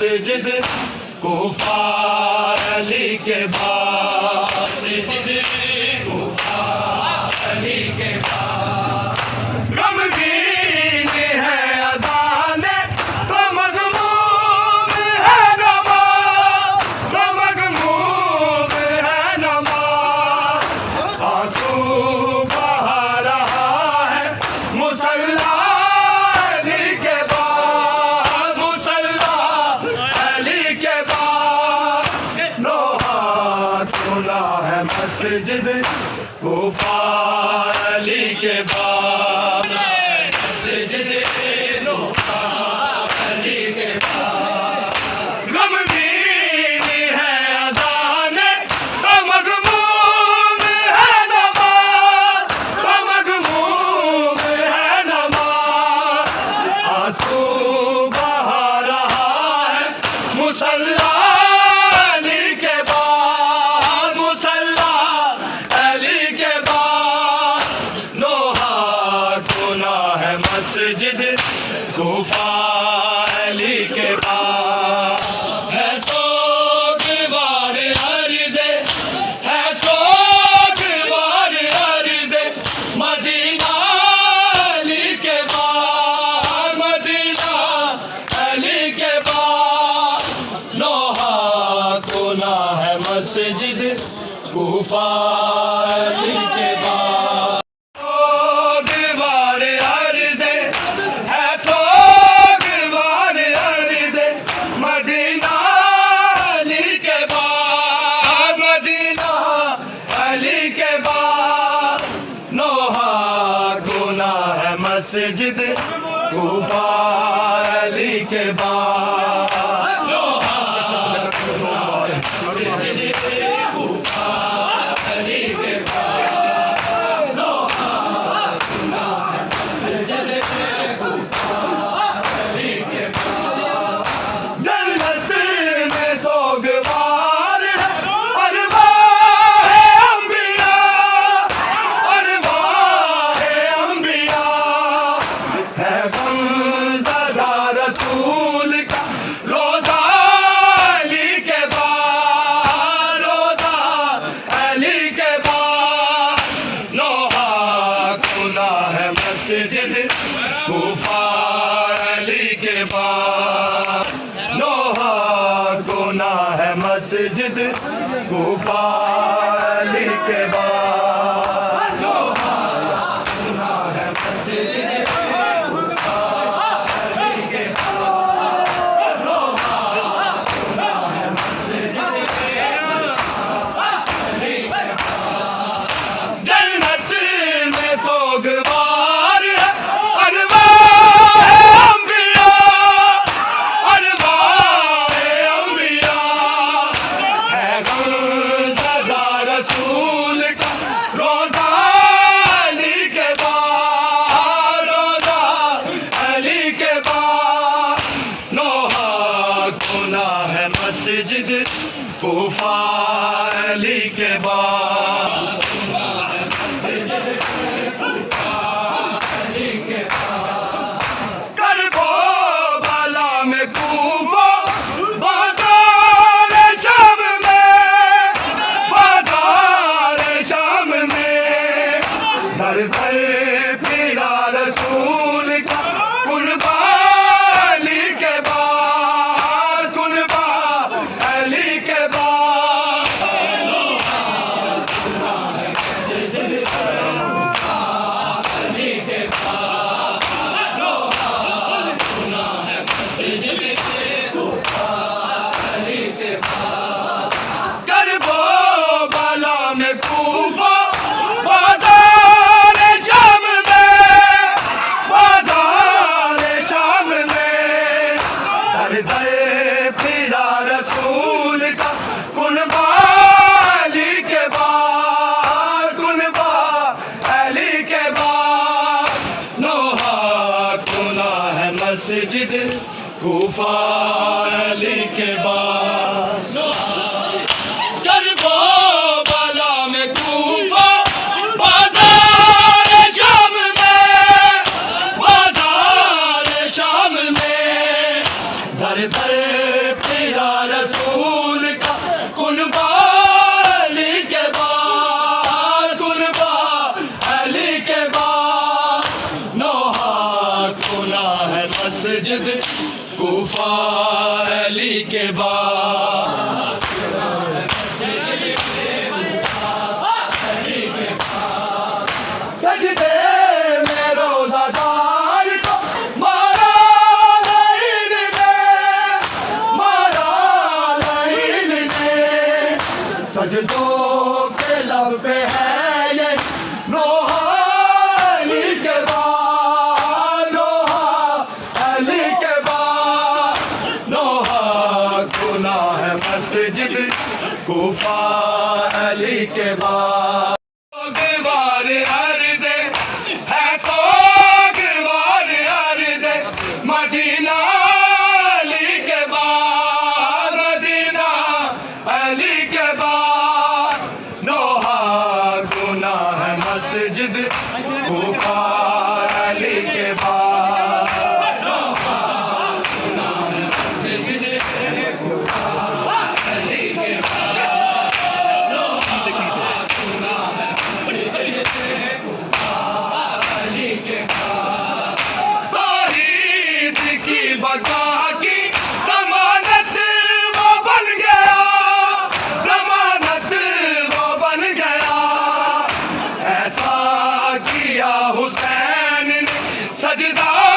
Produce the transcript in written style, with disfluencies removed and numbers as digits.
مسجد کوفہ علی کے بعد مسجد کوفہ علی کے بعد غمگین ہے اذانیں تو مغموم ہے نماز تو مغموم ہے نماز آنسو بہا رہا ہے مصلی علی کے بعد مصلی علی کے بعد لوہا کھلا ہے مسجد کوفہ علی کے بعد مسجد کوفہ علی کے بعد غمگین ہے اذانیں تو مغموم ہے نماز تو مغموم ہے نماز آنسو بہا رہا ہے مصلی علی کے بعد مصلی علی کے بعد لوہا کھلا ہے مسجد کوفہ علی کے بعد ہے سوگوار عرضے ہے سوگوار عرضے مدینہ علی کے بعد مدینہ علی کے بعد لوہا کھلا ہے مسجد کوفہ علی کے بعد سوگوار عرضے ہے سوگوار عرضے مدینہ علی کے بعد مدینہ علی کے بعد لوہا کھلا ہے مسجد کوفہ علی کے بعد لوہا کھلا ہے مسجد کوفہ علی کے بعد لوہا کھلا ہے مسجد کوفہ علی کے بعد جنت میں سوگوار ہے ارواح انبیاء ارواح انبیاء ہے غم زدہ رسول کا روزہ علی کے بعد روزہ علی کے بعد لوہا کھلا ہے مسجد کوفہ علی کے بعد لوہا کھلا ہے مسجد کوفہ علی کے بعد لوہا کھلا ہے مسجد کوفہ علی کے بعد لوہا کھلا ہے مسجد علی کے بعد جنت میں سوگوار ہے ارواح انبیاء ارواح انبیاء ہے غم زدہ رسول کا روزہ علی کے بعد روزہ علی کے بعد لوہا کھلا ہے مسجد کوفہ علی کے بعد کربو بالا میں کوفہ بازار شام میں بازار شام میں در در پھرا رسول کا کنبہ علی کے بعد کنبہ علی کے بعد کربو بالا میں کوفہ بازار شام میں بازار شام میں در در پھرا رسول کا کنبہ علی کے بعد کنبہ علی کے بعد لوہا کھلا ہے مسجد کوفہ علی کے بعد کربو بالا میں کوفہ بازار شام میں در در پیرا رسول کا کنبا علی کے بعد کنبا علی کے بعد نوحہ کنا ہے مسجد کوفہ علی کے بعد سجدے میں روزہ دار کو مارا لعین نے سجدوں کے لب پہ ہے یہ نوحہ علی کے بعد نوحہ علی کے بعد نوحہ کنا ہے مسجد کوفہ علی کے بعد سوگوار عرض ہے سوگوار عرض مدینہ علی کے بعد مدینہ علی کے بعد نوحہ کنا ہے مسجد کوفہ علی کے بعد نوحہ کنا ہے مسجد کوفہ علی کے بعد توحید کی بقا کی ضمانت وہ بن گیا ضمانت وہ بن گیا ایسا کیا حسین نے سجدہ